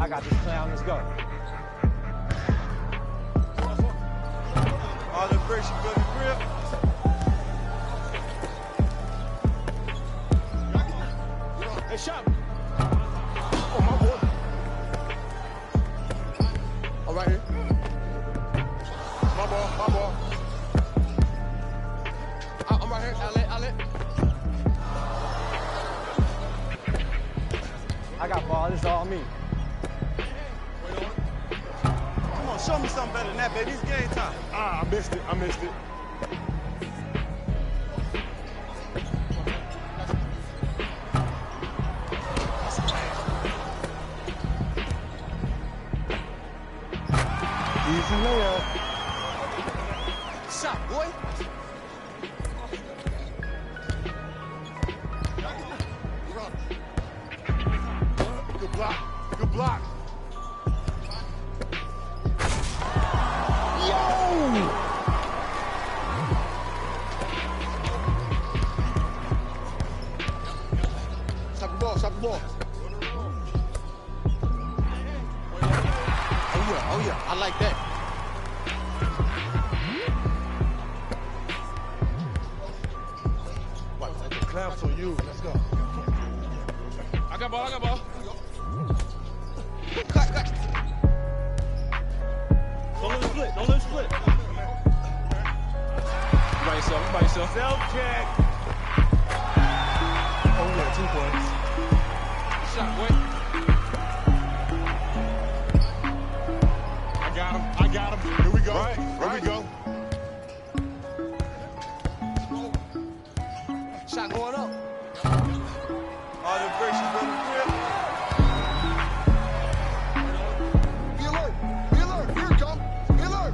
I got this clown. Let's go. All the bricks, you feel the grip. Hey, shot. Oh, my boy. All right here. My ball, my ball. I'm right here, outlet. I got ball. This is all me. Wait on it. Come on, show me something better than that, baby. It's game time. Ah, I missed it. Easy layup. Shot, boy. Good block. Stop the ball. Oh yeah, I like that. The clamps on you. Let's go. I got ball. Cut. Don't let him split. By yourself. Self-check. Oh, yeah, 2 points. Shot, boy. I got him. Here we go. Right. Here we go. Shot going up. All the bricks, you feel the grip. Be alert. Here it comes. Be alert.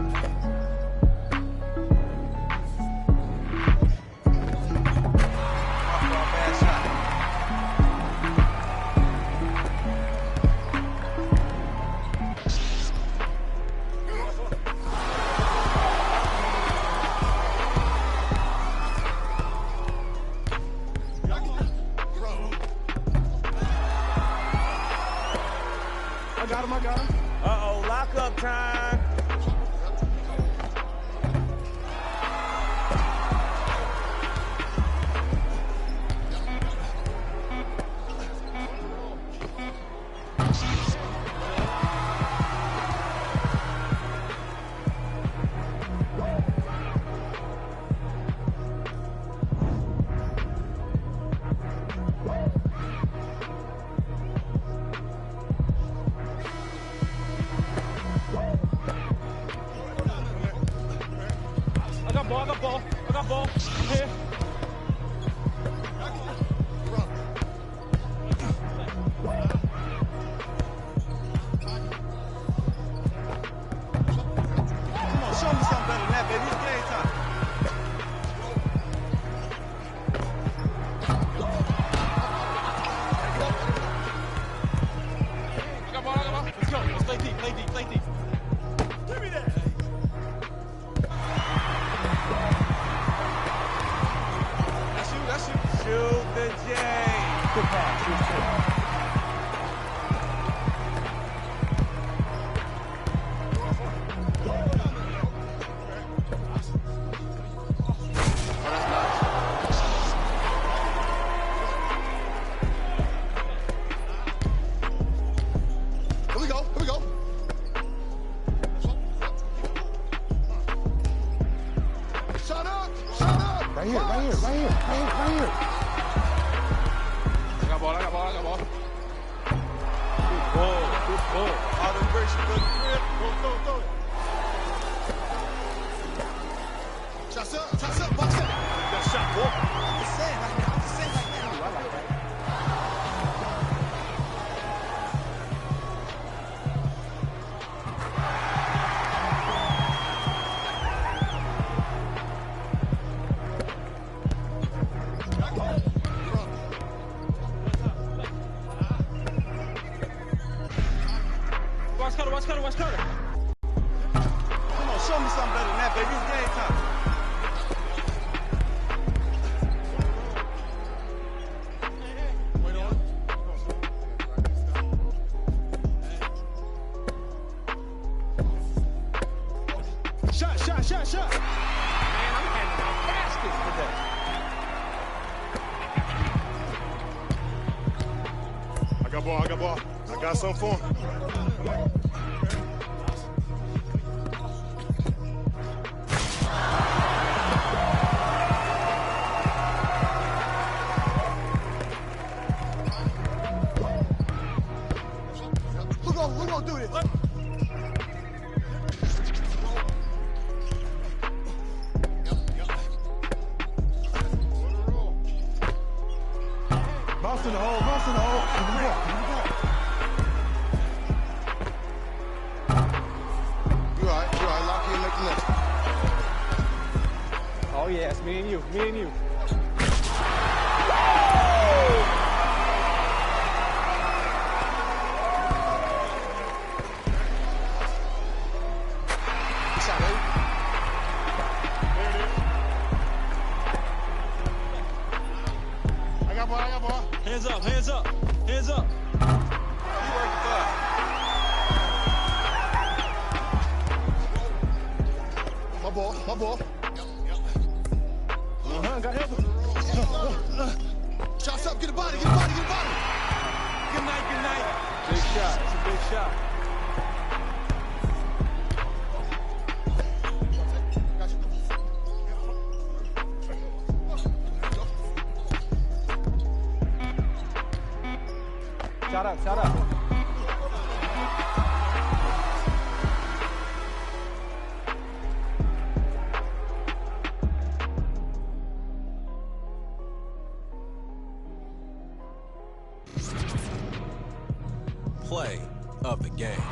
Bad shot. I got him. Uh-oh, lockup time. I got ball. Here. Come on, show me something better than that, baby. It's game time. I got ball. Let's go. Let's play deep. Give me that. That's you. Shoot the J. Good pass. Here we go. Shut up. Right here. I got ball. Good ball. All the bricks, you feel the grip. Throw it. Shots up, box it. Good shot, boy. I'm just saying right now. I like that. Watch Carter. Come on, show me something better than that, baby. It's game time. Wait on it. shot. Man, I'm handing out baskets today. I got ball. I got something for him. Who gonna do this? Bounce in the hole. You all right, lock in, make the next. Oh, yeah, it's me and you. Good shot, baby. There it is. I got ball. Hands up. You working fast. My ball. Got help. Shots up, get a body. Good night. Big shot. It's a big shot. Shut up. Play of the game.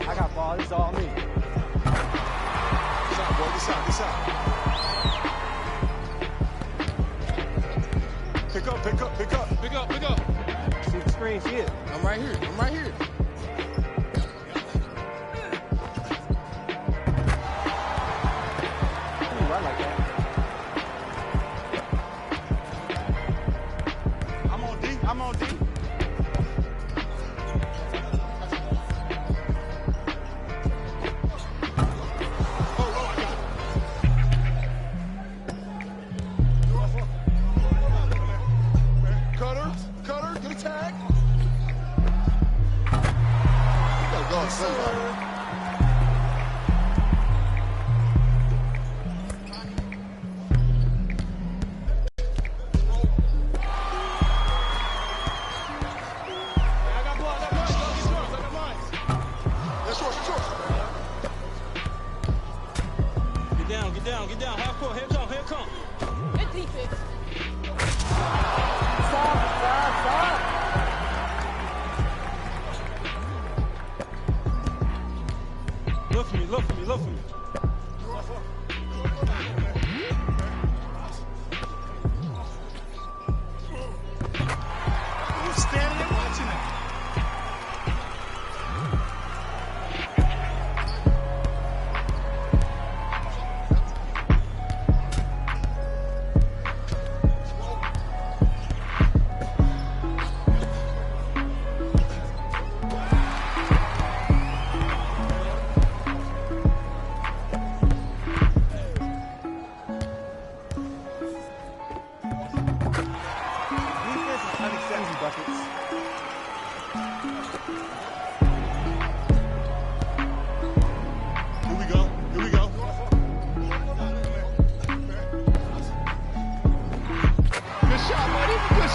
I got ball. This is all me. Good shot, boy. Good shot. Good shot. Pick up, pick up, pick up. Pick up, pick up. See the screen, see it. I'm right here. I'm right here. Ooh, I like that. I'm on D. I'm on D. Cutter, get a tag. You gotta go somebody.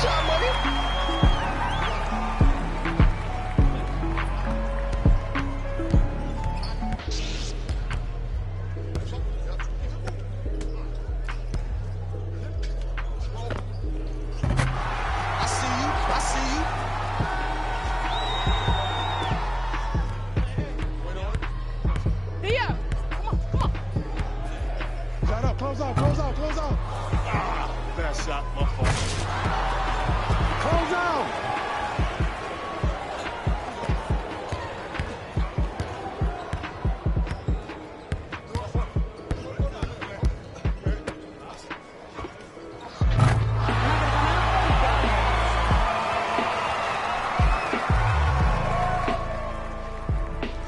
shot, money. I see you. I see you. Here. Come on, come on. Shut up. Close out. Close out. Close out. Ah, bad shot. My fault. Close out.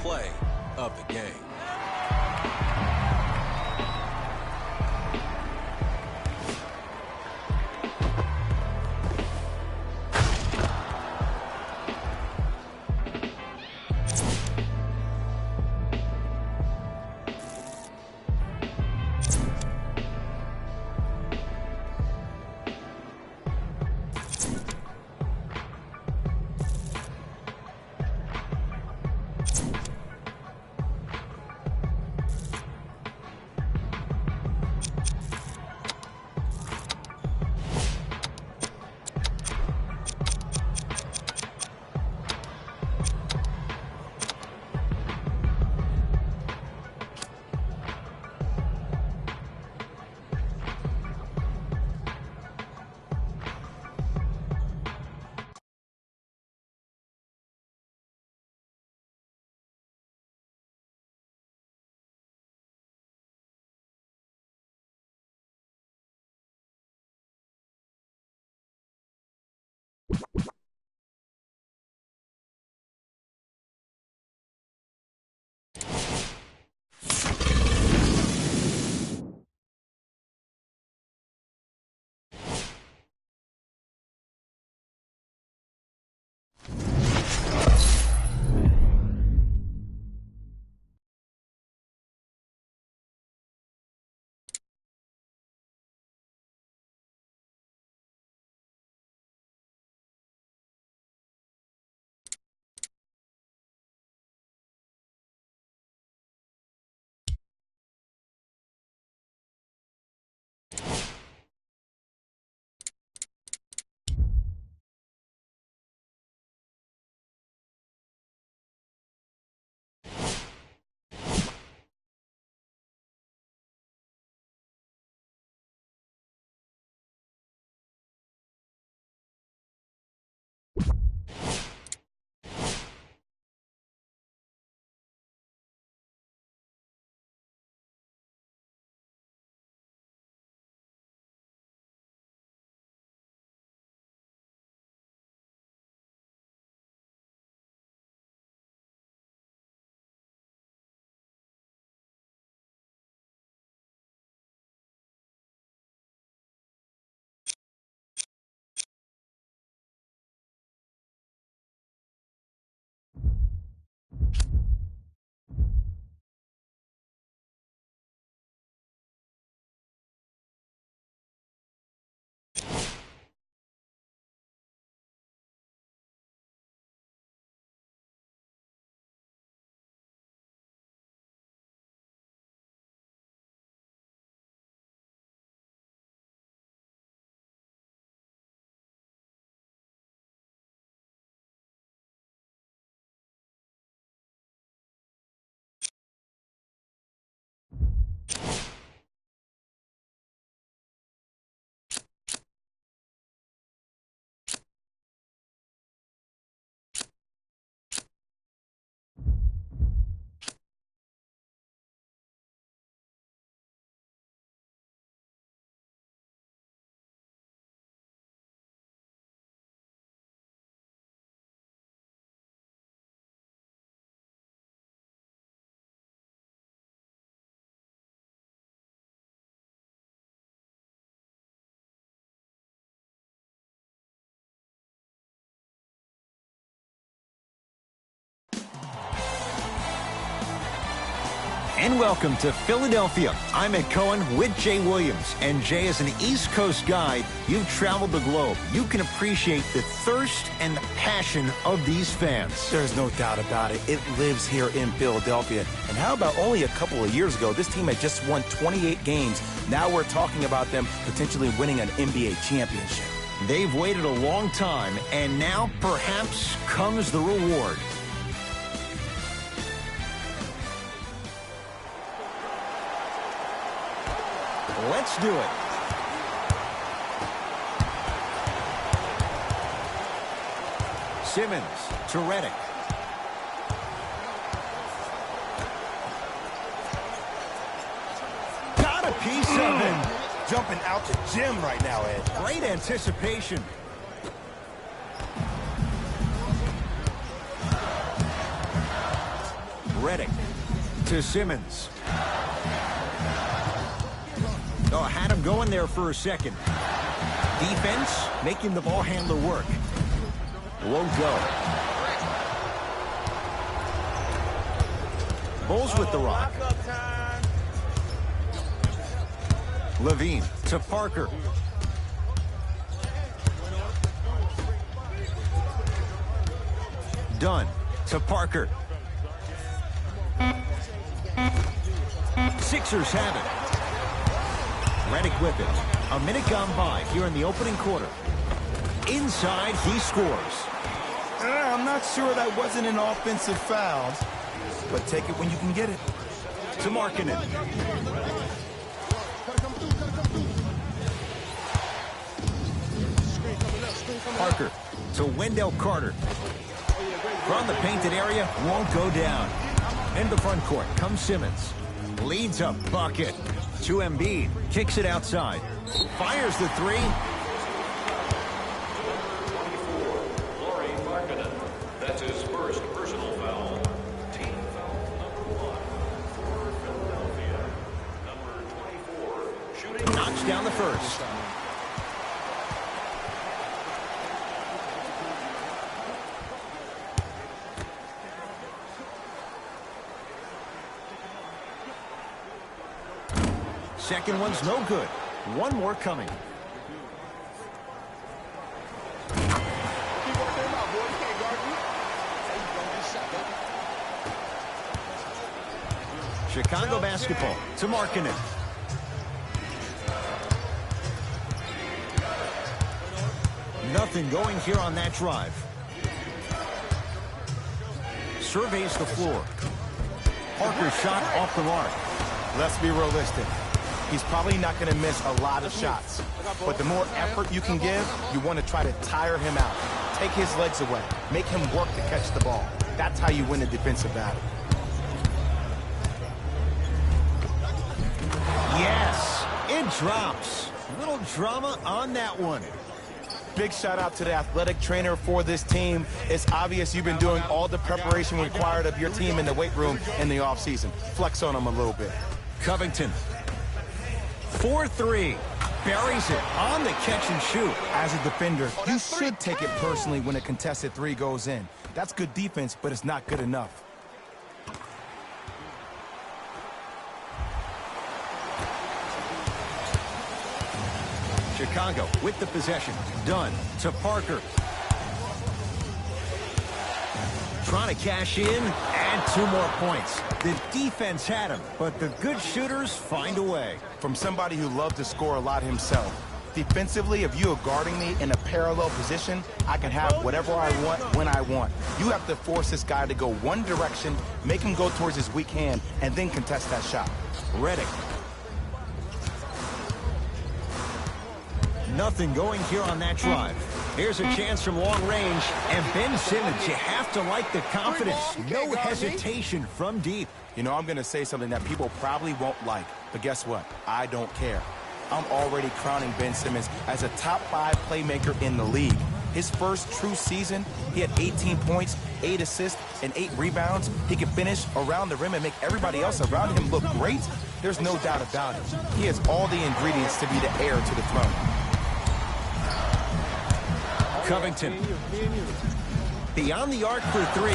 Play of the game. welcome to Philadelphia. I'm Ed Cohen with Jay Williams. And Jay, as an East Coast guy, you've traveled the globe. You can appreciate the thirst and the passion of these fans. There's no doubt about it. It lives here in Philadelphia. And how about only a couple of years ago, this team had just won 28 games. Now we're talking about them potentially winning an NBA championship. They've waited a long time, and now perhaps comes the reward. Let's do it. Simmons to Redick. Got a piece of him. Jumping out the gym right now, Ed. Great anticipation. Redick to Simmons. Oh, had him going there for a second. Defense making the ball handler work. Won't go. Bulls with the rock. Levine to Parker. Dunn to Parker. Sixers have it. Redick with it. A minute gone by here in the opening quarter. Inside, he scores. I'm not sure that wasn't an offensive foul, but take it when you can get it. To Markkanen. Parker to Wendell Carter. From the painted area, won't go down. In the front court comes Simmons. Leads a bucket. To Embiid. Kicks it outside. Fires the three. That's his first personal foul. Team foul number 1 for Philadelphia. Number 24, shooting. Knocks down the first. Second one's no good. One more coming. Chicago basketball to Markkanen. Nothing going here on that drive. Surveys the floor. Parker's shot off the mark. Let's be realistic. He's probably not going to miss a lot of shots. But the more effort you can give, you want to try to tire him out. Take his legs away. Make him work to catch the ball. That's how you win a defensive battle. Yes, it drops. Little drama on that one. Big shout out to the athletic trainer for this team. It's obvious you've been doing all the preparation required of your team in the weight room in the offseason. Flex on them a little bit. Covington. 4-3. Buries it on the catch and shoot. As a defender, you should take it personally when a contested three goes in. That's good defense, but it's not good enough. Chicago with the possession. Dunn to Parker. Trying to cash in, and 2 more points. The defense had him, but the good shooters find a way. From somebody who loved to score a lot himself. Defensively, if you are guarding me in a parallel position, I can have whatever I want when I want. You have to force this guy to go one direction, make him go towards his weak hand, and then contest that shot. Redick. Nothing going here on that drive. Here's a chance from long range. And Ben Simmons, you have to like the confidence. No hesitation from deep. You know, I'm going to say something that people probably won't like. But guess what? I don't care. I'm already crowning Ben Simmons as a top 5 playmaker in the league. His first true season, he had 18 points, 8 assists, and 8 rebounds. He can finish around the rim and make everybody else around him look great. There's no doubt about it. He has all the ingredients to be the heir to the throne. Covington. Beyond the arc for 3.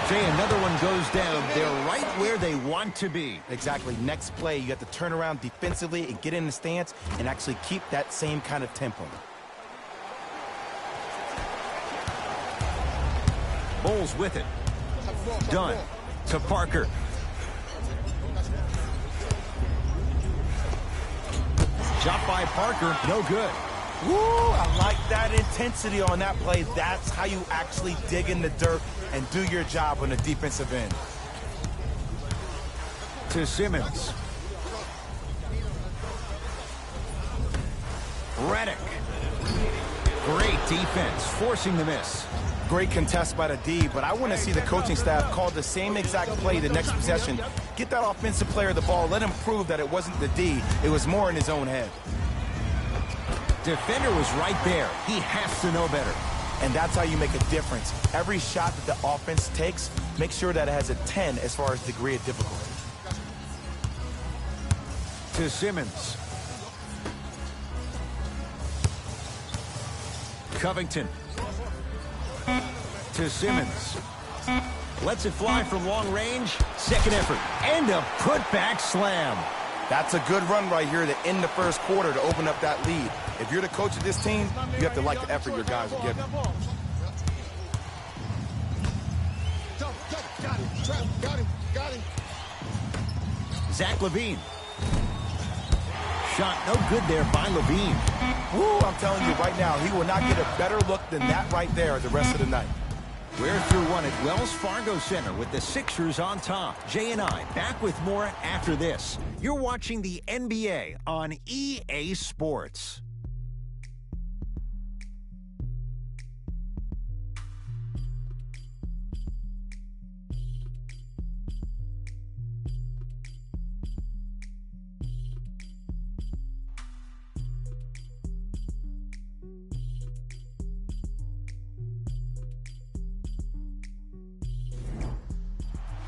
Jay, another one goes down. They're right where they want to be. Exactly. Next play, you have to turn around defensively and get in the stance and actually keep that same kind of tempo. Bulls with it. Dunn to Parker. Shot by Parker, no good. Woo, I like that intensity on that play. That's how you actually dig in the dirt and do your job on the defensive end. To Simmons. Redick. Great defense, forcing the miss. Great contest by the D, but I want to see the coaching staff call the same exact play the next possession. Get that offensive player the ball. Let him prove that it wasn't the D. It was more in his own head. Defender was right there. He has to know better. And that's how you make a difference. Every shot that the offense takes, make sure that it has a 10 as far as degree of difficulty. To Simmons. Covington. To Simmons. Lets it fly from long range. Second effort. And a putback slam. That's a good run right here to end the first quarter to open up that lead. If you're the coach of this team, you have to like the effort your guys are giving. Got him. Zach LaVine. Shot no good there by LaVine. Woo, I'm telling you right now, he will not get a better look than that right there the rest of the night. We're through one at Wells Fargo Center with the Sixers on top. Jay and I back with more after this. You're watching the NBA on EA Sports.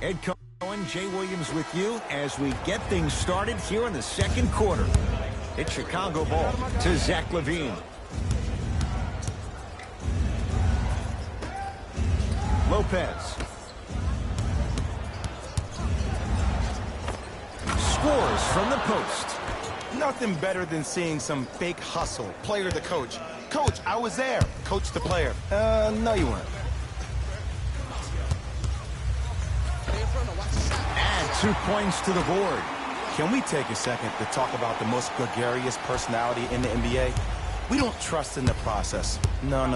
Ed Cohen, Jay Williams with you as we get things started here in the second quarter. It's Chicago ball to Zach LaVine. Lopez. Scores from the post. Nothing better than seeing some fake hustle. Player to coach. Coach, I was there. Coach the player. No, you weren't. Add 2 points to the board. Can we take a second to talk about the most gregarious personality in the NBA? We don't trust in the process. No.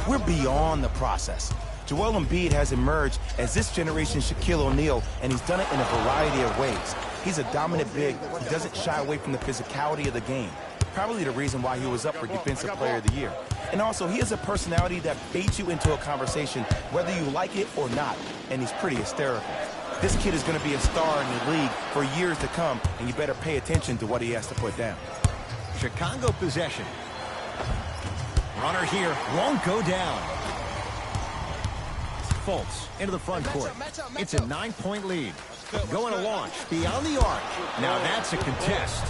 We're beyond the process. Joel Embiid has emerged as this generation's Shaquille O'Neal, and he's done it in a variety of ways. He's a dominant big. He doesn't shy away from the physicality of the game. Probably the reason why he was up for Defensive Player of the Year. And also, he has a personality that baits you into a conversation, whether you like it or not, and he's pretty hysterical. This kid is going to be a star in the league for years to come, and you better pay attention to what he has to put down. Chicago possession. Runner here won't go down. Fultz into the front court. It's a 9-point lead. Going to launch beyond the arc. Now that's a contest.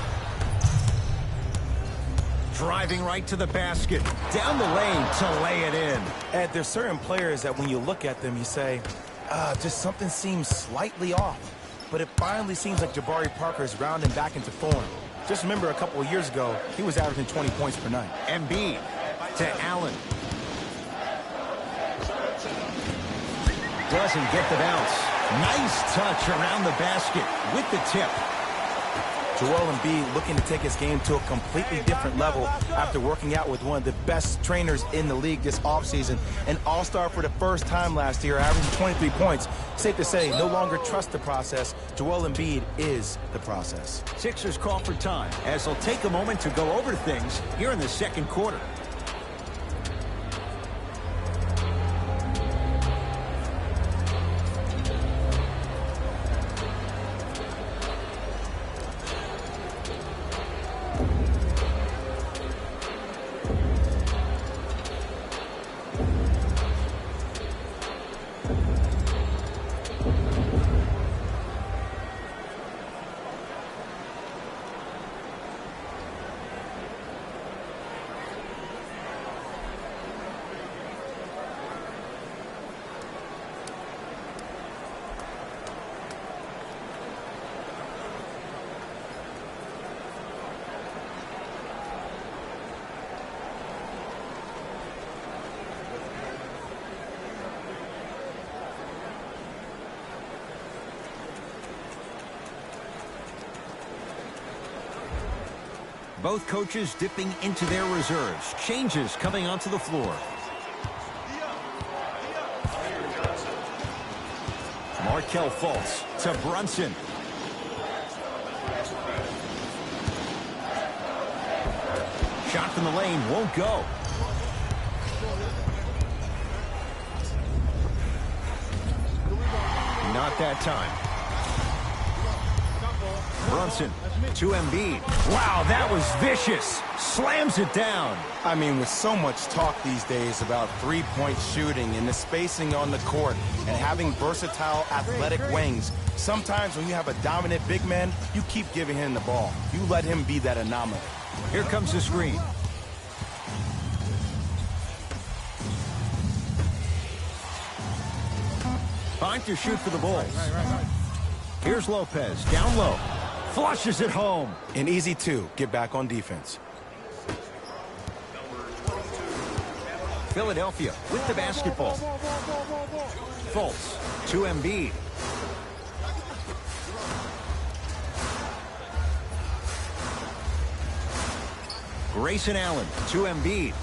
Driving right to the basket. Down the lane to lay it in. Ed, there's certain players that when you look at them, you say, just something seems slightly off. But it finally seems like Jabari Parker is rounding back into form. Just remember a couple of years ago, he was averaging 20 points per night. Embiid to Allen. Doesn't get the bounce. Nice touch around the basket with the tip. Joel Embiid looking to take his game to a completely different level after working out with one of the best trainers in the league this offseason. An all-star for the first time last year, averaging 23 points. Safe to say, no longer trust the process. Joel Embiid is the process. Sixers call for time as they'll take a moment to go over things here in the second quarter. Both coaches dipping into their reserves. Changes coming onto the floor. Markelle Fultz to Brunson. Shot from the lane won't go. Not that time. Brunson to Embiid. Wow, that was vicious. Slams it down. I mean, with so much talk these days about three-point shooting and the spacing on the court and having versatile athletic wings, sometimes when you have a dominant big man, you keep giving him the ball. You let him be that anomaly. Here comes the screen. Fine to shoot for the Bulls. Here's Lopez, down low. Flushes it home. An easy two. Get back on defense. Philadelphia with the basketball. Fultz to Embiid. Grayson Allen to Embiid.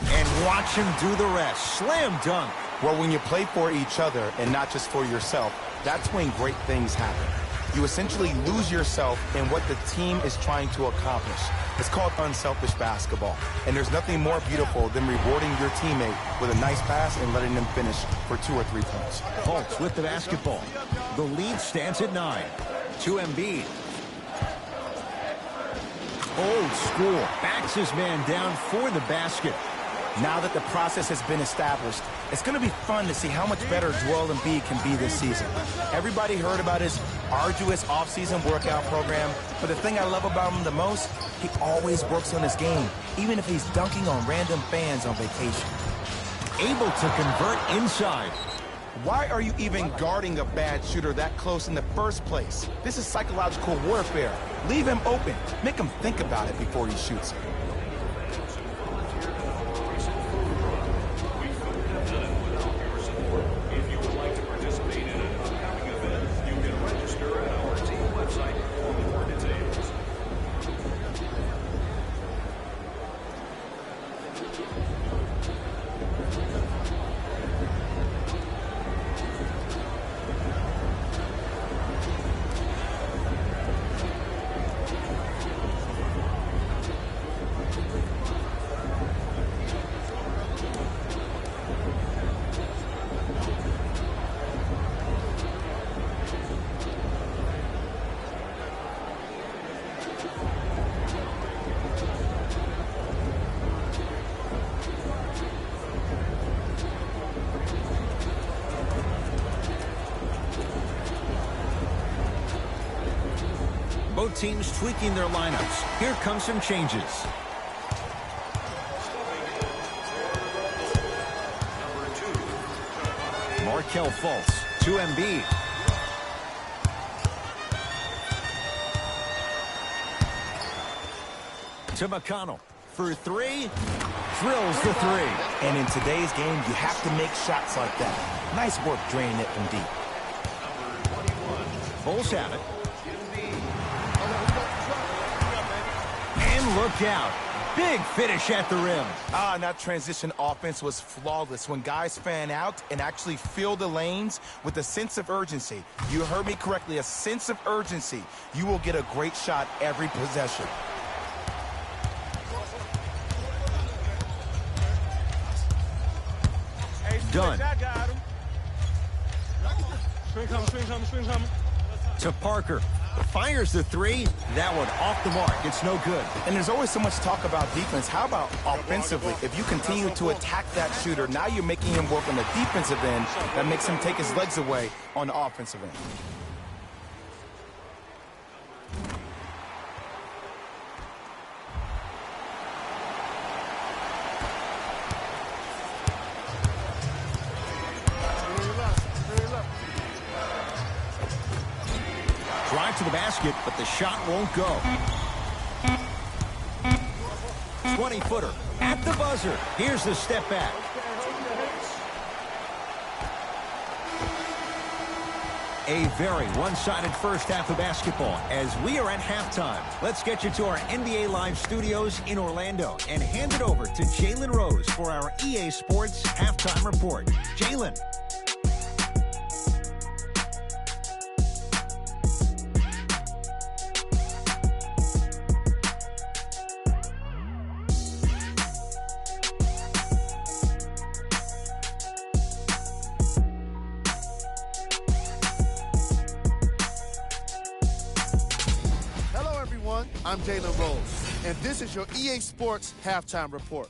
And watch him do the rest. Slam dunk. Well, when you play for each other and not just for yourself, that's when great things happen. You essentially lose yourself in what the team is trying to accomplish. It's called unselfish basketball. And there's nothing more beautiful than rewarding your teammate with a nice pass and letting them finish for 2 or 3 points. Fultz with the basketball. The lead stands at 9. To Embiid. Old school. Backs his man down for the basket. Now that the process has been established, it's going to be fun to see how much better Joel Embiid can be this season. Everybody heard about his arduous offseason workout program, but the thing I love about him the most, he always works on his game, even if he's dunking on random fans on vacation. Able to convert inside. Why are you even guarding a bad shooter that close in the first place? This is psychological warfare. Leave him open. Make him think about it before he shoots it. Both teams tweaking their lineups. Here come some changes. Markelle Fultz to Embiid. To McConnell for 3. Drills the 3. And in today's game, you have to make shots like that. Nice work draining it from deep. Bulls have it. And look out. Big finish at the rim. And that transition offense was flawless when guys fan out and actually fill the lanes with a sense of urgency. You heard me correctly, a sense of urgency. You will get a great shot every possession. Done. Swing coming. To Parker. Fires the 3. That one off the mark. It's no good. And there's always so much talk about defense. How about offensively? If you continue to attack that shooter, now you're making him work on the defensive end. That makes him take his legs away on the offensive end. Drive to the basket, but the shot won't go. 20-footer at the buzzer. Here's the step back. A very one-sided first half of basketball as we are at halftime. Let's get you to our NBA Live studios in Orlando and hand it over to Jalen Rose for our EA Sports Halftime Report. Jalen. I'm Jalen Rose, and this is your EA Sports Halftime Report.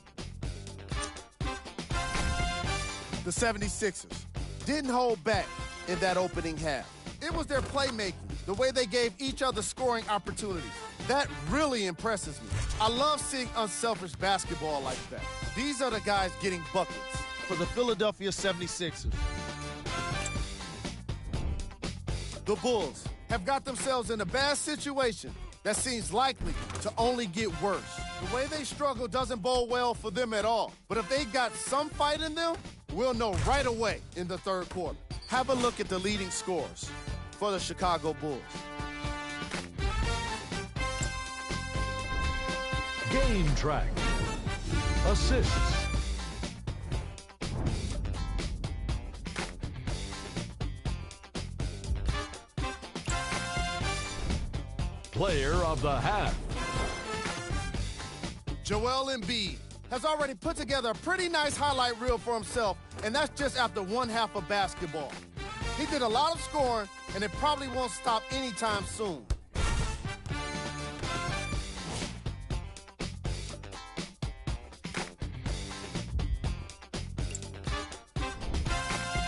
The 76ers didn't hold back in that opening half. It was their playmaking, the way they gave each other scoring opportunities. That really impresses me. I love seeing unselfish basketball like that. These are the guys getting buckets for the Philadelphia 76ers. The Bulls have got themselves in a bad situation that seems likely to only get worse. The way they struggle doesn't bode well for them at all. But if they got some fight in them, we'll know right away in the third quarter. Have a look at the leading scorers for the Chicago Bulls. Game track. Assists. Player of the half. Joel Embiid has already put together a pretty nice highlight reel for himself, and that's just after one half of basketball. He did a lot of scoring, and it probably won't stop anytime soon.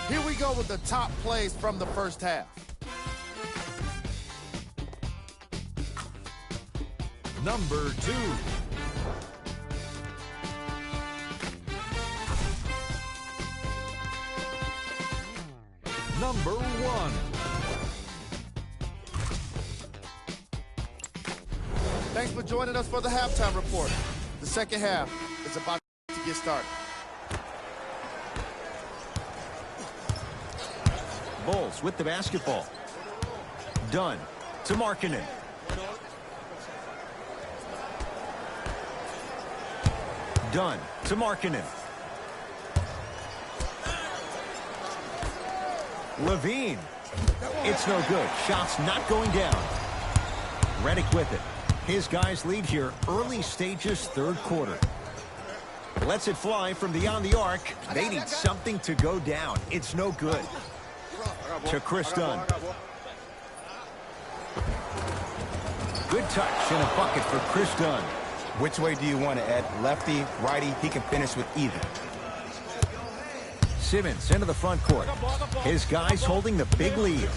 Here we go with the top plays from the first half. Number 2. Number 1. Thanks for joining us for the halftime report. The second half is about to get started. Bulls with the basketball. Dunn to Markkanen. Dunn to Markkanen. Levine. It's no good. Shot's not going down. Redick with it. His guys lead here early stages, third quarter. Lets it fly from beyond the arc. They need something to go down. It's no good. To Chris Dunn. Good touch and a bucket for Chris Dunn. Which way do you want it, Ed? Lefty, righty? He can finish with either. Simmons into the front court. His guys holding the big lead.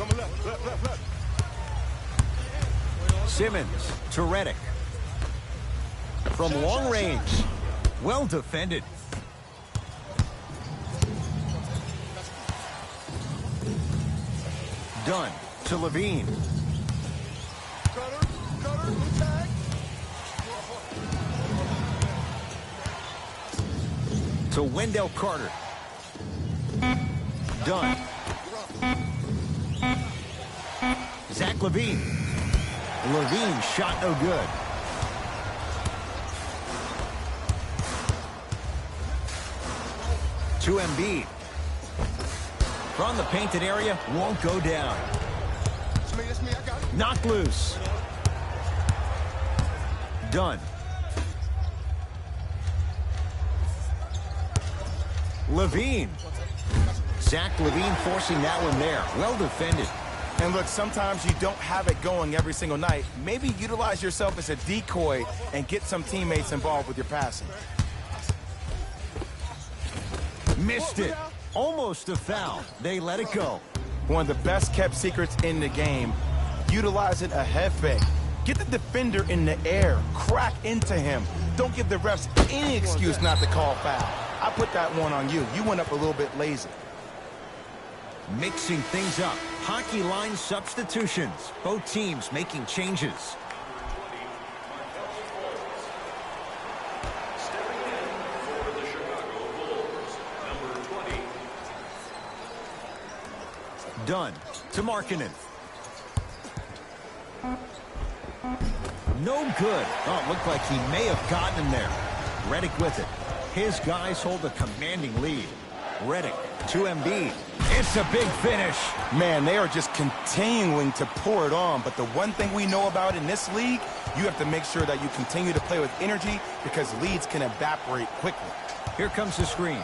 Simmons to Redick. From long range. Well defended. Dunn to Levine. To Wendell Carter. Dunn. Zach Levine. Levine shot no good. To Embiid. From the painted area, won't go down. Knocked loose. Dunn. Levine. Zach Levine forcing that one there. Well defended. And look, sometimes you don't have it going every single night. Maybe utilize yourself as a decoy and get some teammates involved with your passing. Missed it. Almost a foul. They let it go. One of the best kept secrets in the game. Utilizing a head fake. Get the defender in the air. Crack into him. Don't give the refs any excuse not to call foul. I put that one on you. You went up a little bit lazy. Mixing things up. Hockey line substitutions. Both teams making changes. Stepping in for the Chicago Bulls, number 20. Dunn to Markkanen. No good. Oh, it looked like he may have gotten him there. Redick with it. His guys hold a commanding lead. Redick to Embiid. It's a big finish. Man, they are just continuing to pour it on. But the one thing we know about in this league, you have to make sure that you continue to play with energy because leads can evaporate quickly. Here comes the screen.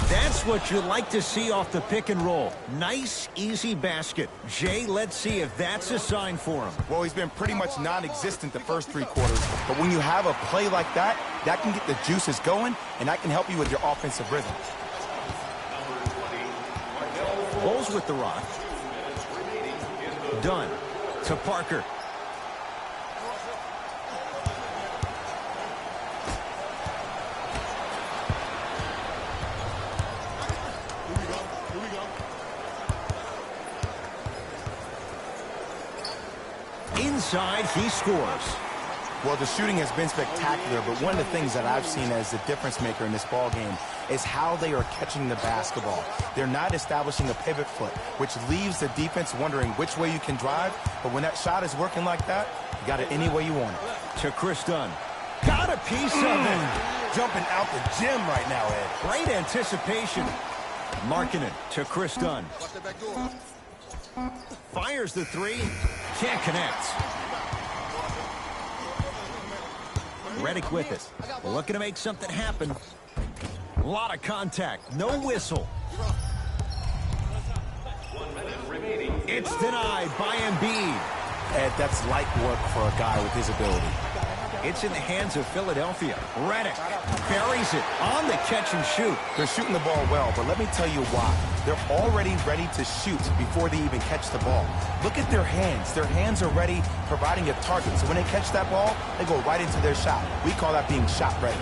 That's what you like to see off the pick and roll. Nice, easy basket. Jay, let's see if that's a sign for him. Well, he's been pretty much non-existent the first 3 quarters. But when you have a play like that, that can get the juices going, and that can help you with your offensive rhythm. Bulls with the rock. Dunn to Parker. Inside, he scores. Well, the shooting has been spectacular, but one of the things that I've seen as the difference maker in this ball game is how they are catching the basketball. They're not establishing a pivot foot, which leaves the defense wondering which way you can drive, but when that shot is working like that, you got it any way you want it. To Chris Dunn. Got a piece of it. Jumping out the gym right now, Ed. Great anticipation. Markkanen to Chris Dunn. Fires the 3. Can't connect. Redick with it. Looking to make something happen. A lot of contact. No whistle. 1 minute remaining. It's denied by Embiid. Ed, that's light work for a guy with his ability. It's in the hands of Philadelphia. Redick buries it on the catch and shoot. They're shooting the ball well, but let me tell you why. They're already ready to shoot before they even catch the ball. Look at their hands. Their hands are ready, providing a target. So when they catch that ball, they go right into their shot. We call that being shot ready.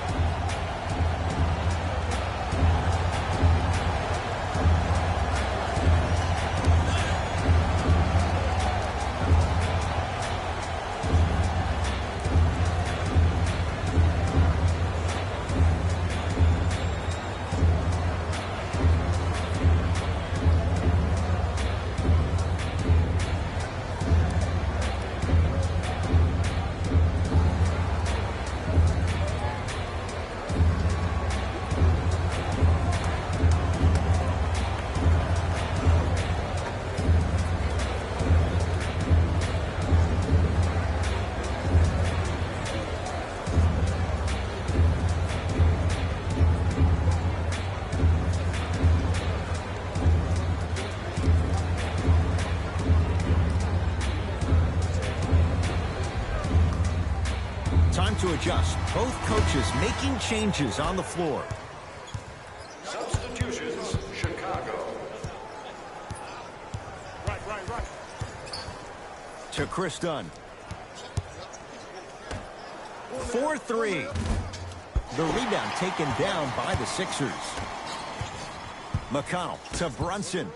Time to adjust. Both coaches making changes on the floor. Substitutions, Chicago. Right. To Chris Dunn. 4-3. The rebound taken down by the Sixers. McConnell to Brunson.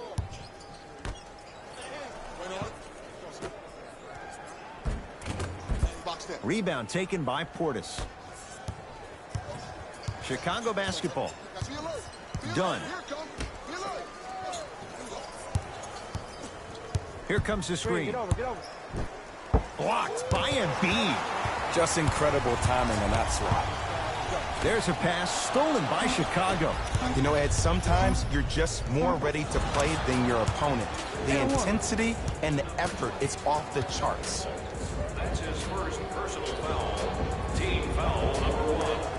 Rebound taken by Portis. Chicago basketball. Dunn. Here comes the screen. Blocked by Embiid. Just incredible timing on that swat. There's a pass stolen by Chicago. You know, Ed, sometimes you're just more ready to play than your opponent. The intensity and the effort, it's off the charts. That's his first personal foul. Team foul number 1.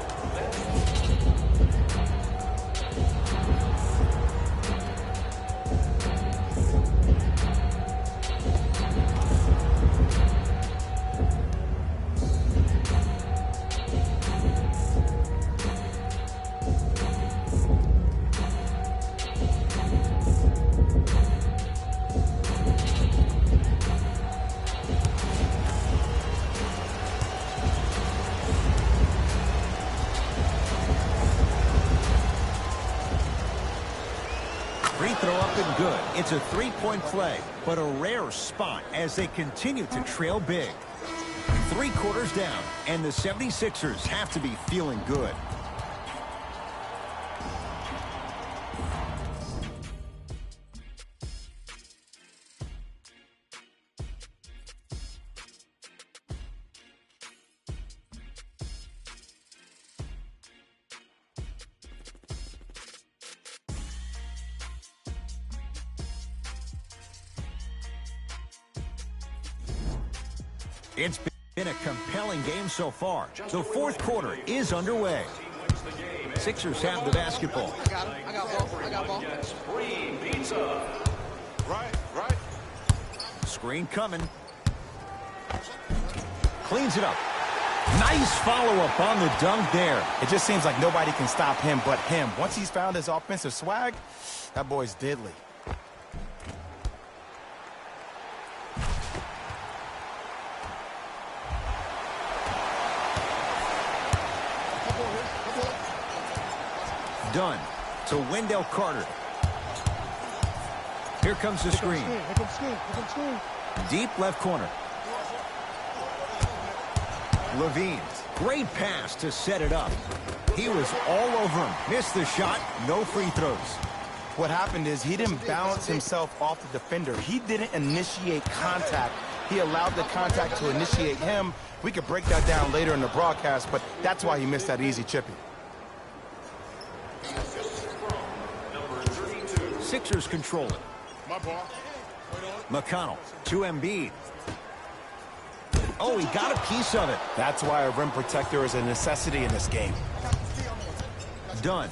Free throw up and good. It's a three-point play, but a rare spot as they continue to trail big. 3 quarters down, and the 76ers have to be feeling good. It's been a compelling game so far. The fourth quarter is underway. Sixers have the basketball. I got ball. Right. Screen coming. Cleans it up. Nice follow-up on the dunk there. It just seems like nobody can stop him but him. Once he's found his offensive swag, that boy's deadly. Done to Wendell Carter. Here comes the screen. Deep left corner. Levine. Great pass to set it up. He was all over him. Missed the shot. No free throws. What happened is he didn't balance himself off the defender. He didn't initiate contact. He allowed the contact to initiate him. We could break that down later in the broadcast, but that's why he missed that easy chippy. Sixers control it. My ball. McConnell to Embiid. Oh, he got a piece of it. That's why a rim protector is a necessity in this game. Done.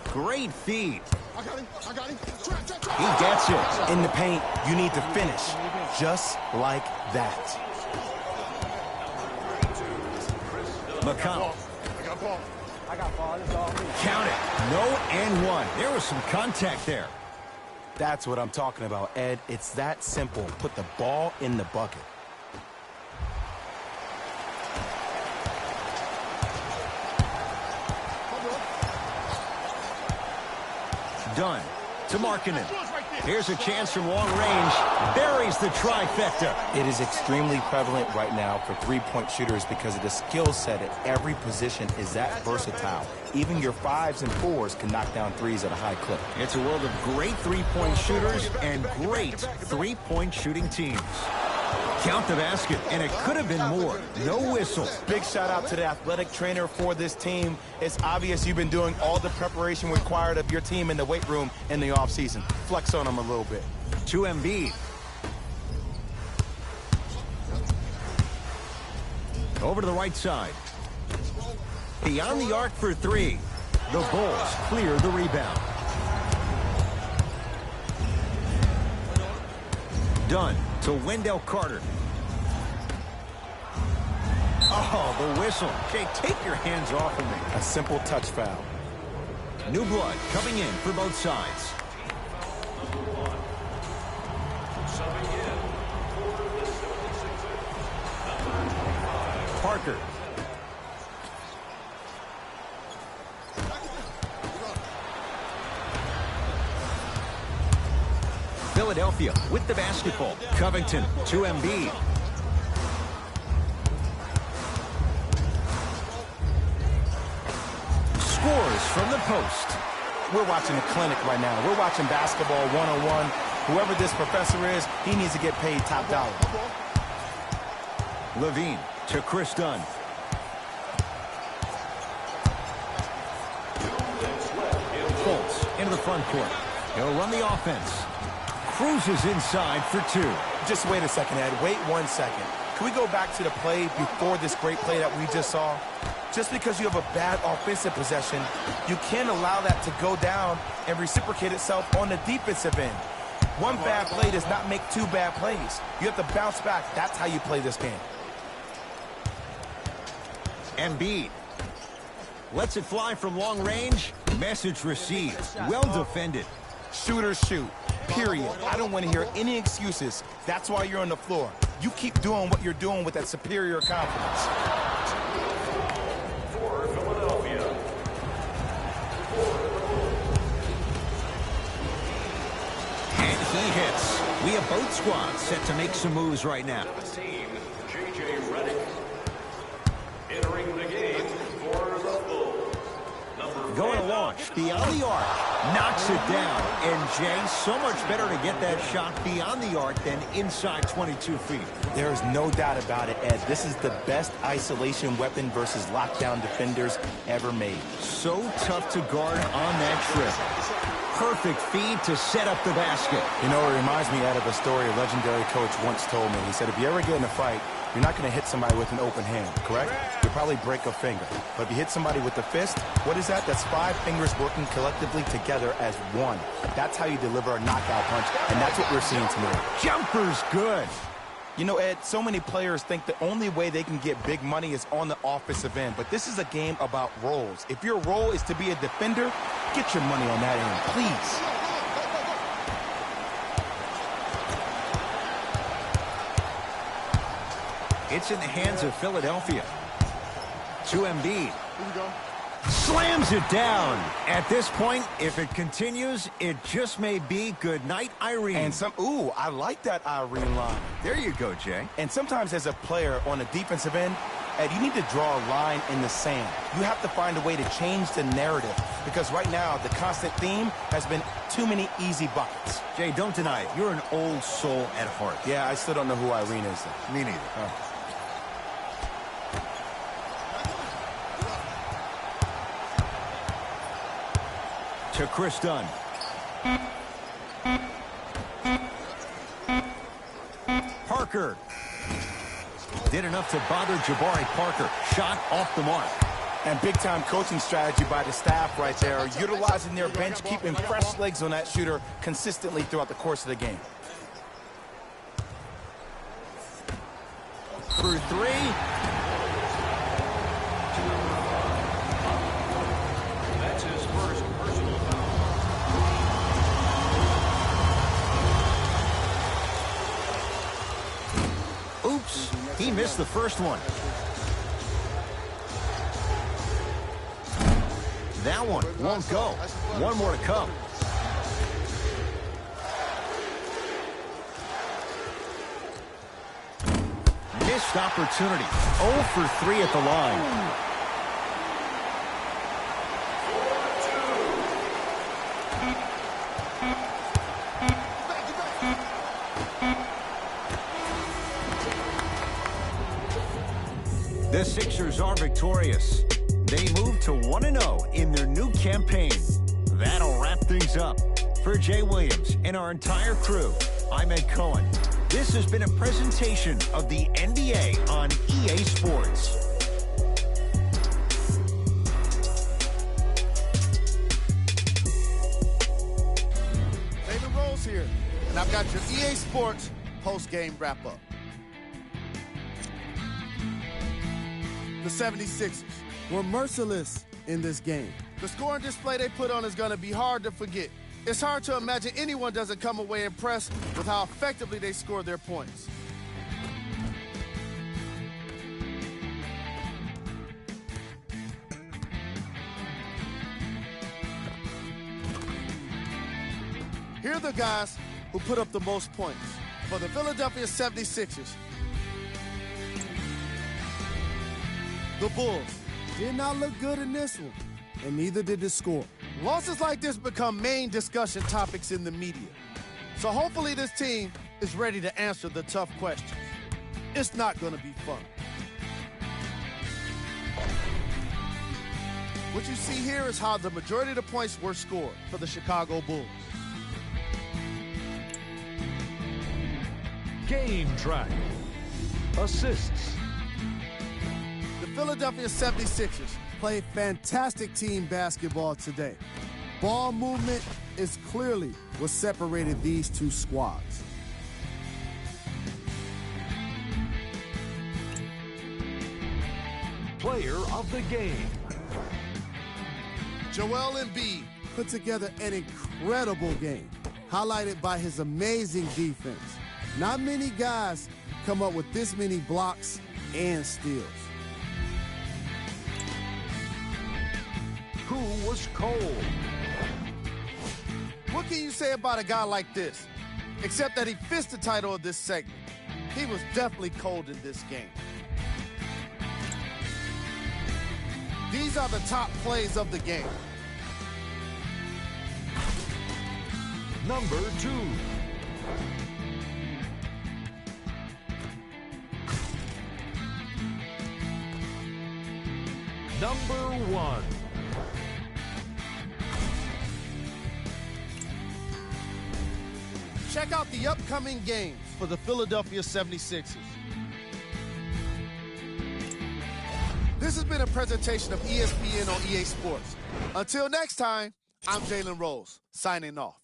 Great feed. I got him. He gets it. In the paint, you need to finish just like that. McConnell. I got ball. Count it. No and one. There was some contact there. That's what I'm talking about, Ed. It's that simple. Put the ball in the bucket. Done to Markkanen. Here's a chance from long range. Buries the trifecta. It is extremely prevalent right now for three-point shooters because of the skill set at every position is that versatile. Even your 5s and 4s can knock down 3s at a high clip. It's a world of great three-point shooters and great three-point shooting teams. Count the basket, and it could have been more. No whistle. Big shout out to the athletic trainer for this team. It's obvious you've been doing all the preparation required of your team in the weight room in the offseason. Flex on them a little bit. To Embiid. Over to the right side. Beyond the arc for three. The Bulls clear the rebound. Done to Wendell Carter. Oh, the whistle. Jay, take your hands off of me. A simple touch foul. New blood coming in for both sides. Parker. Philadelphia with the basketball. Covington to Embiid. Scores from the post. We're watching a clinic right now. We're watching basketball one-on-one. Whoever this professor is, he needs to get paid top dollar. Levine to Chris Dunn. Fultz into the front court. He'll run the offense. Cruises inside for two. Just wait a second, Ed. Wait 1 second. Can we go back to the play before this great play that we just saw? Just because you have a bad offensive possession, you can't allow that to go down and reciprocate itself on the defensive end. One bad play does not make two bad plays. You have to bounce back. That's how you play this game. Embiid lets it fly from long range. Message received. Well defended. Shooters shoot. Period. I don't want to hear any excuses. That's why you're on the floor. You keep doing what you're doing with that superior confidence. For Philadelphia. And he hits. We have both squads set to make some moves right now. 17, J.J. Redick. Entering the game for the Bulls. Going to launch beyond the arc. Knocks it down. And Jay, so much better to get that shot beyond the arc than inside 22 feet. There is no doubt about it, Ed. This is the best isolation weapon versus lockdown defenders ever made. So tough to guard on that trip. Perfect feed to set up the basket. You know, it reminds me, Ed, of a story a legendary coach once told me. He said, if you ever get in a fight, you're not going to hit somebody with an open hand, correct? You'll probably break a finger. But if you hit somebody with the fist, what is that? That's 5 fingers working collectively together as one. That's how you deliver a knockout punch, and that's what we're seeing tonight. Jumper's good. You know, Ed, so many players think the only way they can get big money is on the offensive end, but this is a game about roles. If your role is to be a defender, get your money on that end, please. It's in the hands of Philadelphia. To Embiid. Here we go. Slams it down. At this point, if it continues, it just may be good night, Irene. And ooh, I like that Irene line. There you go, Jay. And sometimes as a player on the defensive end, Ed, you need to draw a line in the sand. You have to find a way to change the narrative because right now the constant theme has been too many easy buckets. Jay, don't deny it. You're an old soul at heart. Yeah, I still don't know who Irene is. Me neither. Oh. To Chris Dunn. Parker. Did enough to bother Jabari Parker. Shot off the mark. And big-time coaching strategy by the staff right there, utilizing their bench, keeping fresh legs on that shooter consistently throughout the course of the game. For 3. That's his first personal foul. Oops, he missed the first one. That one won't go. One more to come. Missed opportunity. 0 for 3 at the line. The Sixers are victorious. They move to 1-0 in their new campaign. That'll wrap things up. For Jay Williams and our entire crew, I'm Ed Cohen. This has been a presentation of the NBA on EA Sports. David Rose here, and I've got your EA Sports post-game wrap-up. The 76ers were merciless in this game. The scoring display they put on is going to be hard to forget. It's hard to imagine anyone doesn't come away impressed with how effectively they scored their points. Here are the guys who put up the most points. For the Philadelphia 76ers, the Bulls did not look good in this one, and neither did the score. Losses like this become main discussion topics in the media. So hopefully this team is ready to answer the tough questions. It's not going to be fun. What you see here is how the majority of the points were scored for the Chicago Bulls. Game track. Assists. The Philadelphia 76ers played fantastic team basketball today. Ball movement is clearly what separated these two squads. Player of the game. Joel Embiid put together an incredible game, highlighted by his amazing defense. Not many guys come up with this many blocks and steals. Who was cold? What can you say about a guy like this? Except that he fits the title of this segment. He was definitely cold in this game. These are the top plays of the game. Number 2. Number 1. Check out the upcoming games for the Philadelphia 76ers. This has been a presentation of ESPN on EA Sports. Until next time, I'm Jalen Rose, signing off.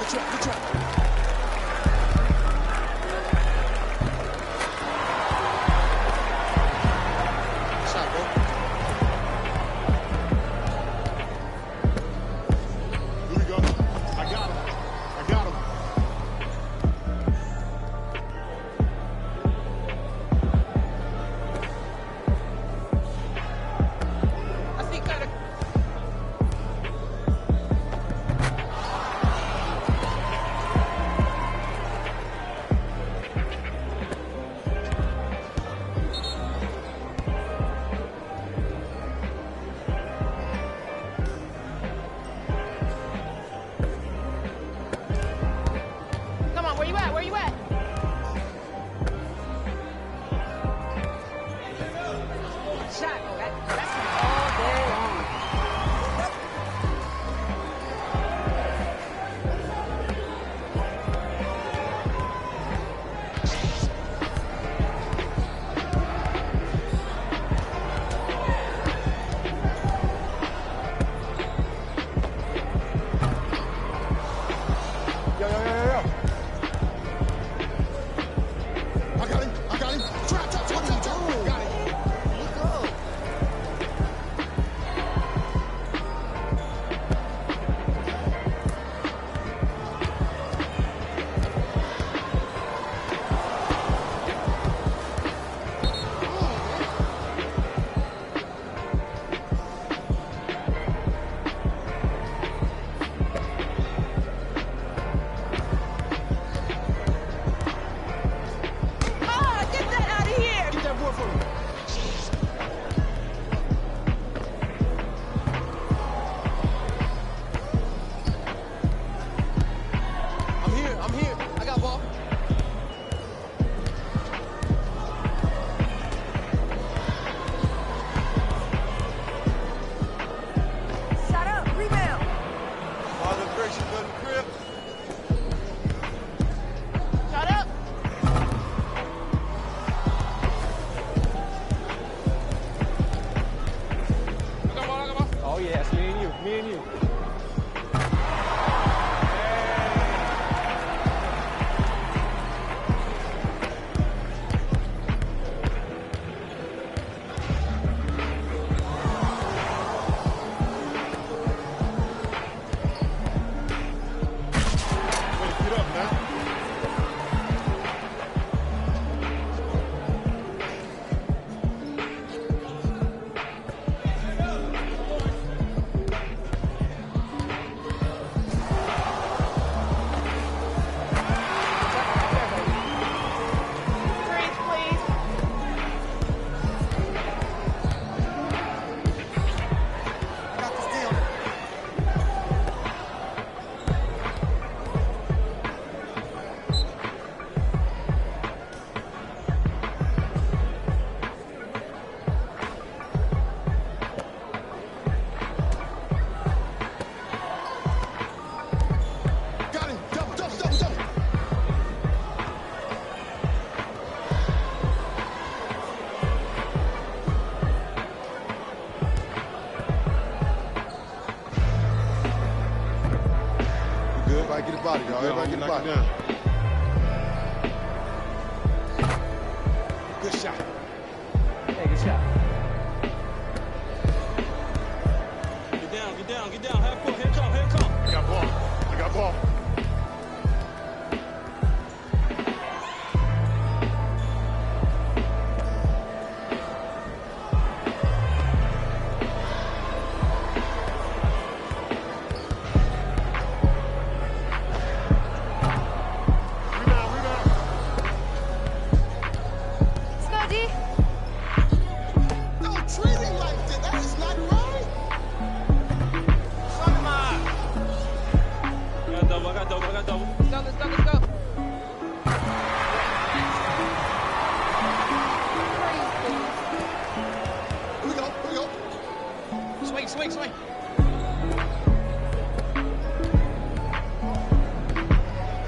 trap, good trap. Shot, bro. Here we go. I got him. I got him. I see Carter. Come on, where you at? Where you at? Shot. Oh, that's all day long. Yo. I got him. Trap. Got him. Oh, get that out of here! Get that board for me. I'm here. I got ball. Shut up, rebound. Father gracious, go to the crib. Shut up. Oh, yes, me and you. Way to get up, man. Freeze, please. I got this deal. Got him. Double. Good. Everybody get a body, y'all. Everybody get a Knock body. it down. Good shot. Hey, good shot. Get down. Half court. Here it come. I got ball. Rebound. Let's go, D. Don't treat him like that. That is not right. I got double. Let's go. Here we go. Swing.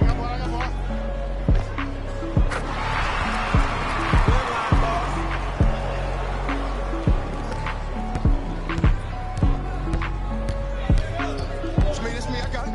I got ball. It's me. I got it.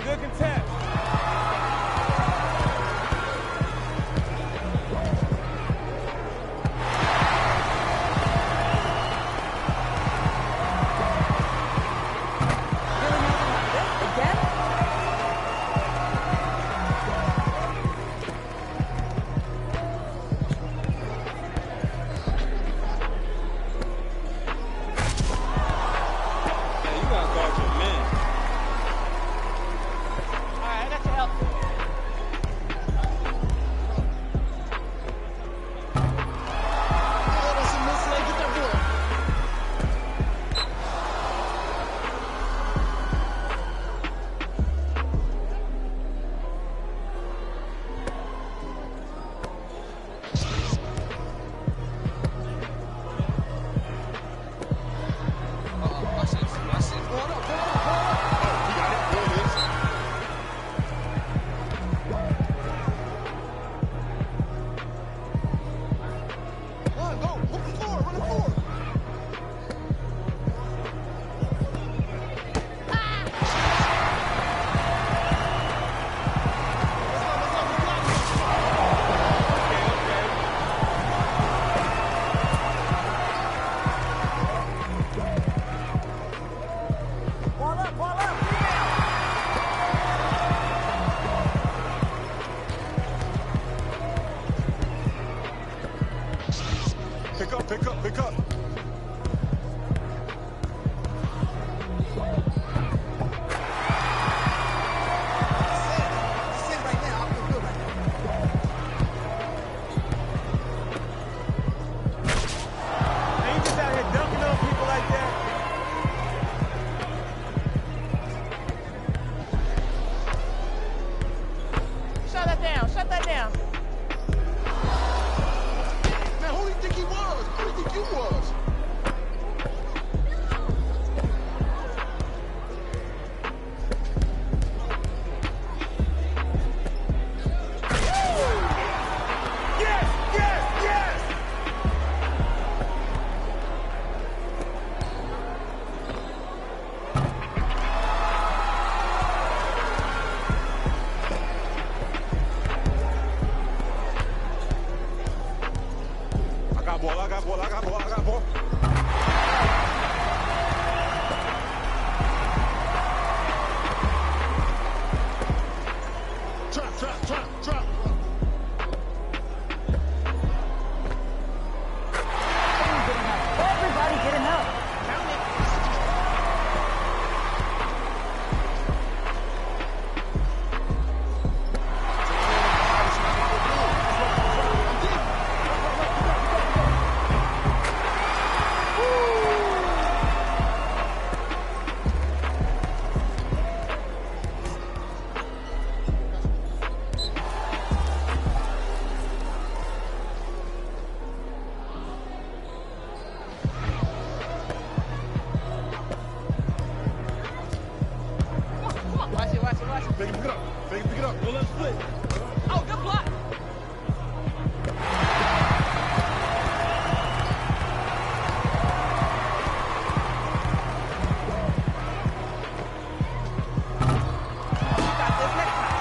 Good contest. Pick up. Shut that down. Man, who do you think he was? Who do you think you was? I got ball. Trap. Everybody get him out. Count it. Watch it. Pick it up. Well, let's split. Oh, good block. You got this next time.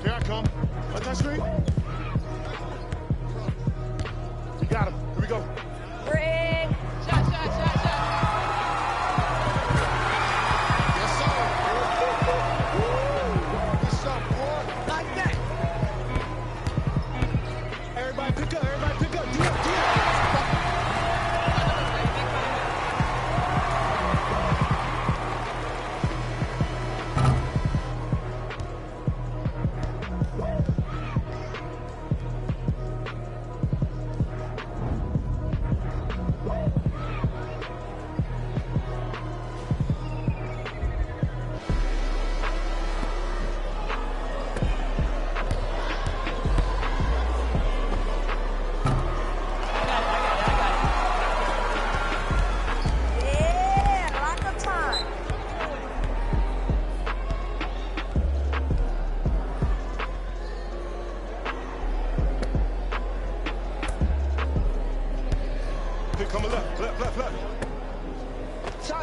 Here I come. Let that street. You got him. Here we go. Bring. Shot. Yes, sir. Good shot, boy. Like that. Everybody pick up. D.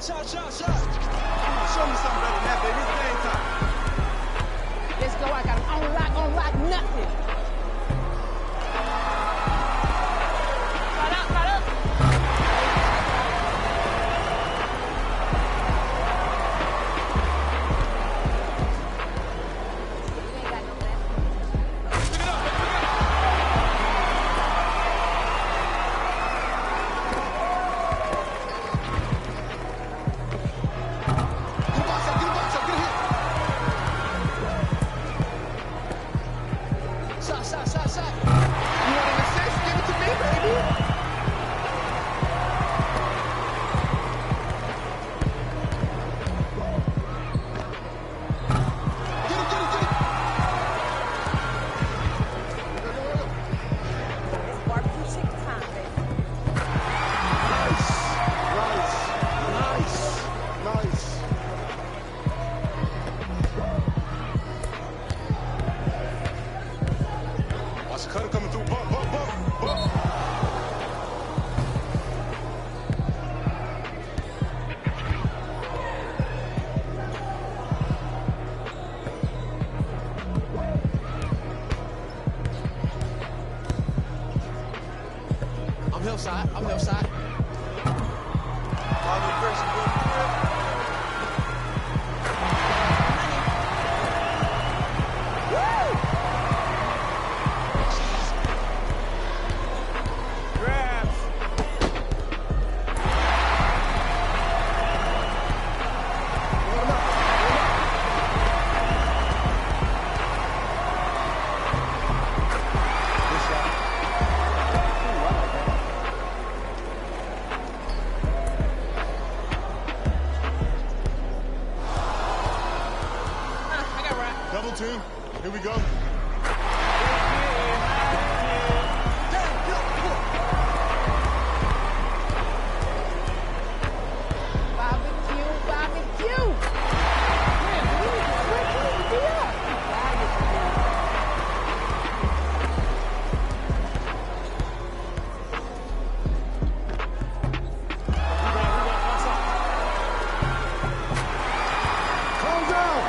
Shot. Come on, show me something better than that, baby. It's game time. Let's go. I got him on lock, nothing. Cut up. You ain't got no left. Shot. You want an assist? Give it to me, baby. Get it. It's barbecue chicken time, baby. Nice. Watch the cutter coming through. Bump. I'm hillside. Bobby Grayson, good. Grabs. Good shot. I got right. Double team. Here we go. Barbecue. Man, we need to switch it up. Calm down.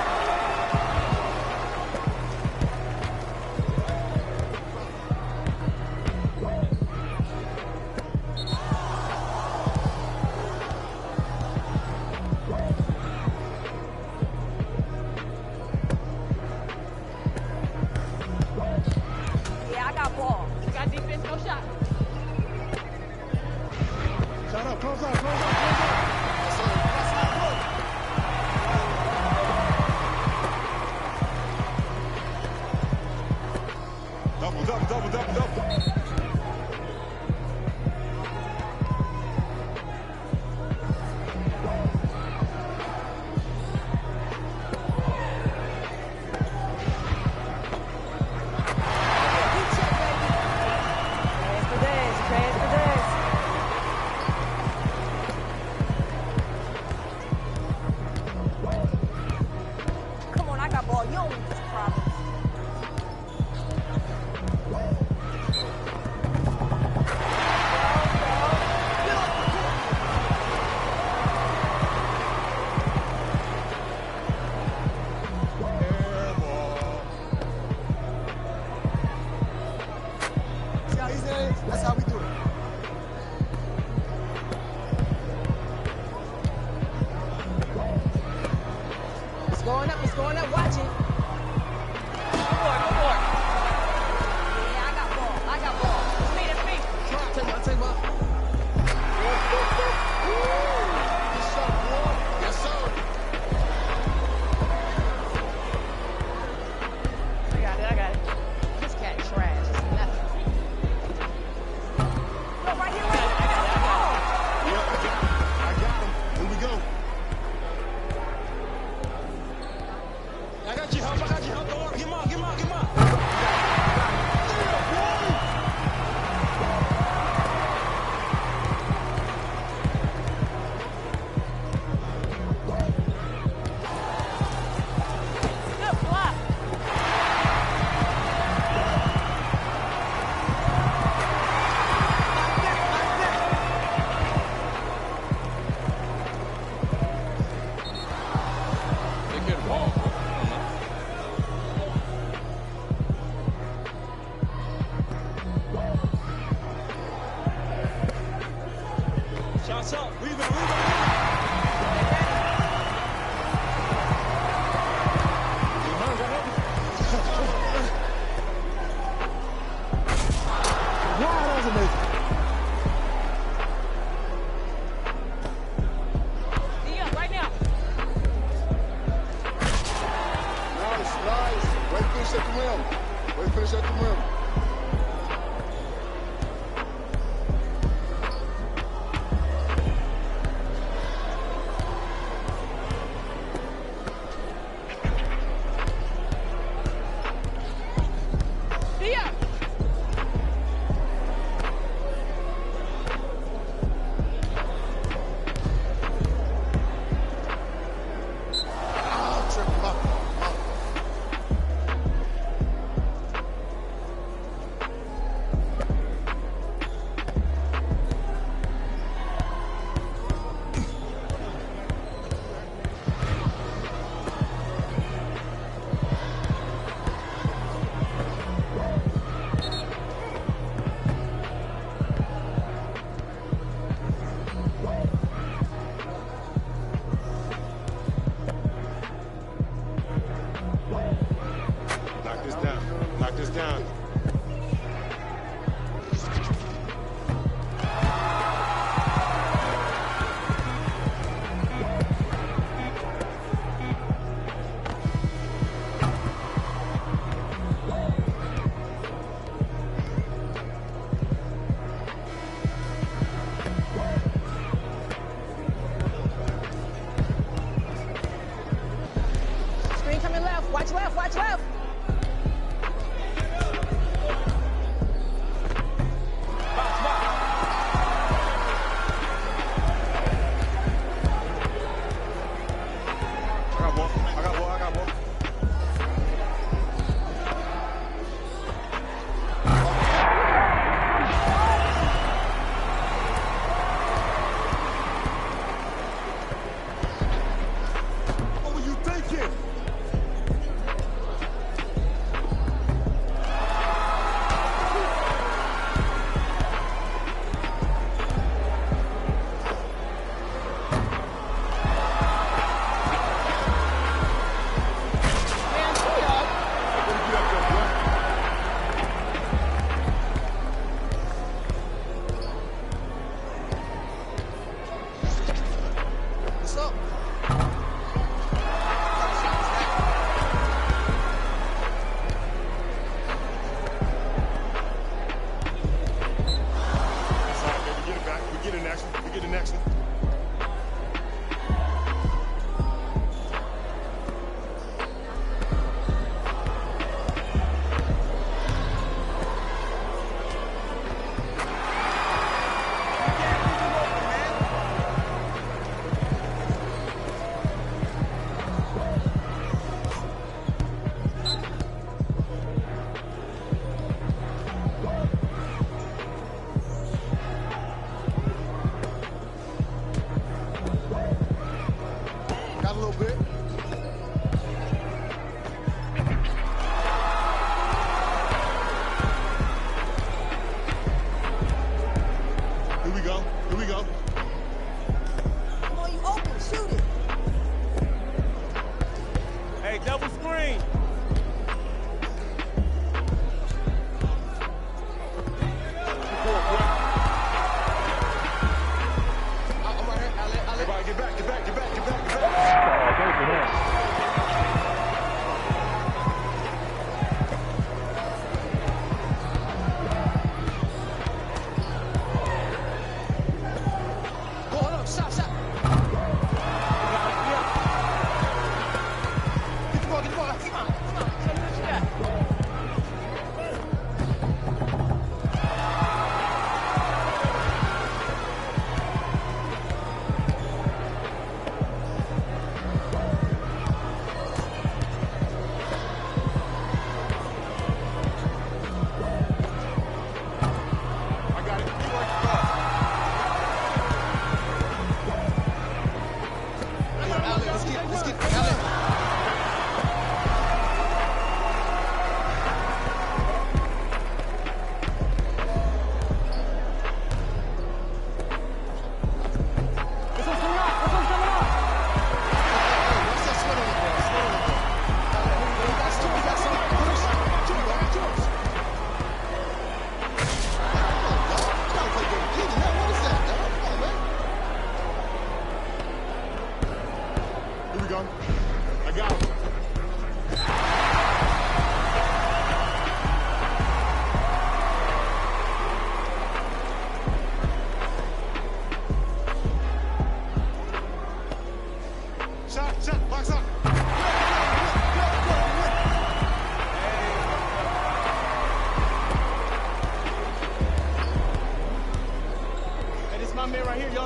Yeah, I got ball. You got defense, no shot. Shut up. Close out. Double. Pass for this. Come on, I got ball. You don't need this problem. See how easy it is? That's how we do it. It's going up. Watch it. finish at the rim. Way to finish at the rim. Knock this down. Screen coming left. Watch left. Watch left.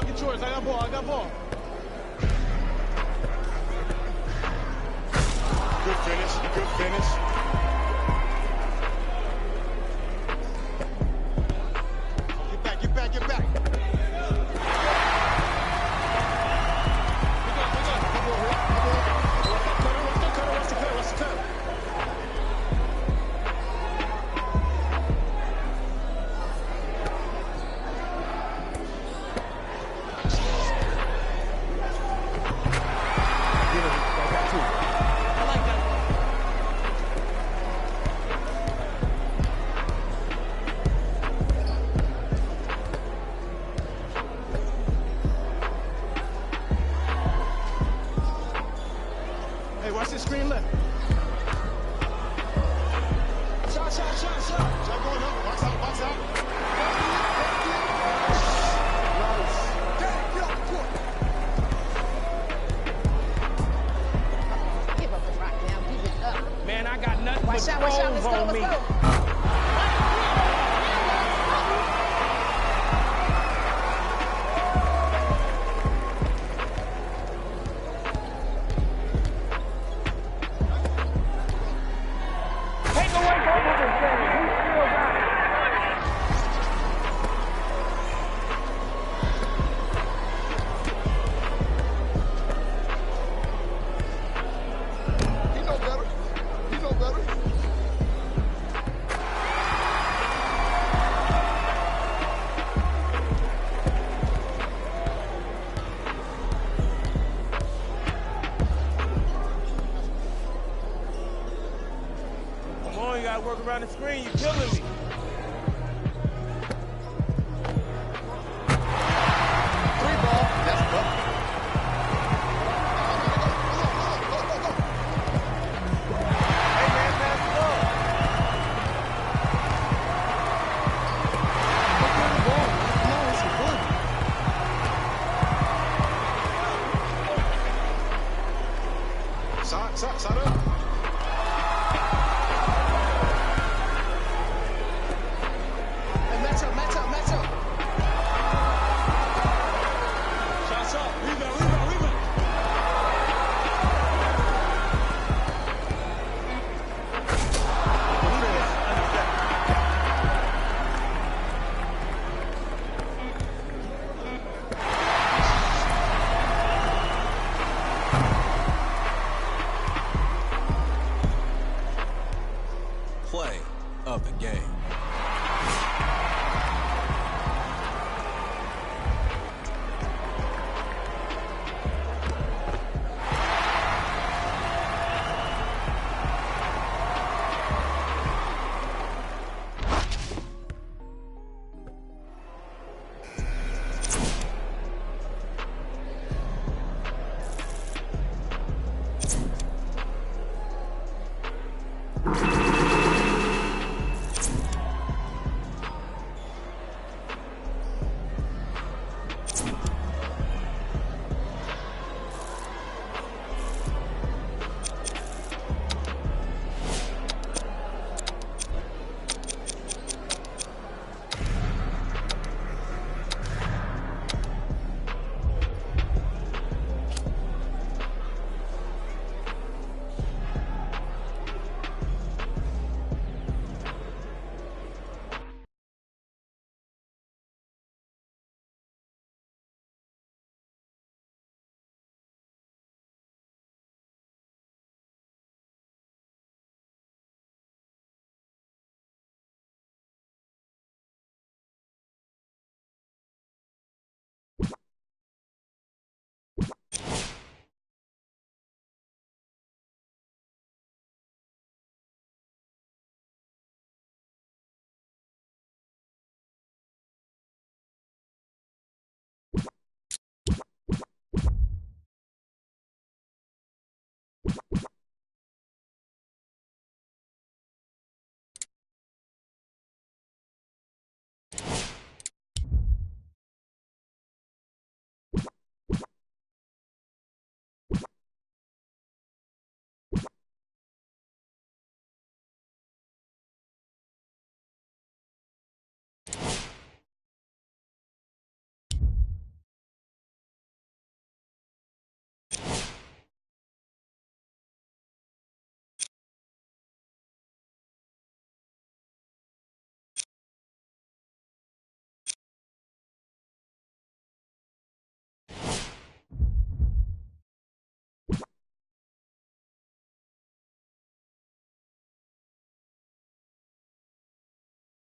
ball, get yours. I got ball, I got ball. Good finish, good finish. Get back, get back, get back. Hey, watch this screen left. Shot, shot, shot, shot. Shot going up. Box out, box out. Nice. Get off the court. Give up the rock now. Give it up. Man, I got nothing Watch but out, watch out. Let's pros go, on let's me. go. Take away both of us, baby. We still got it. He know better. He know better. Come on, you gotta work around the screen. You're killing me. Three ball. That's up. Hey, man, pass it up. Side up. Hey, match up, match up, match up. Shots up. Rebound, rebound, rebound. Play of the game.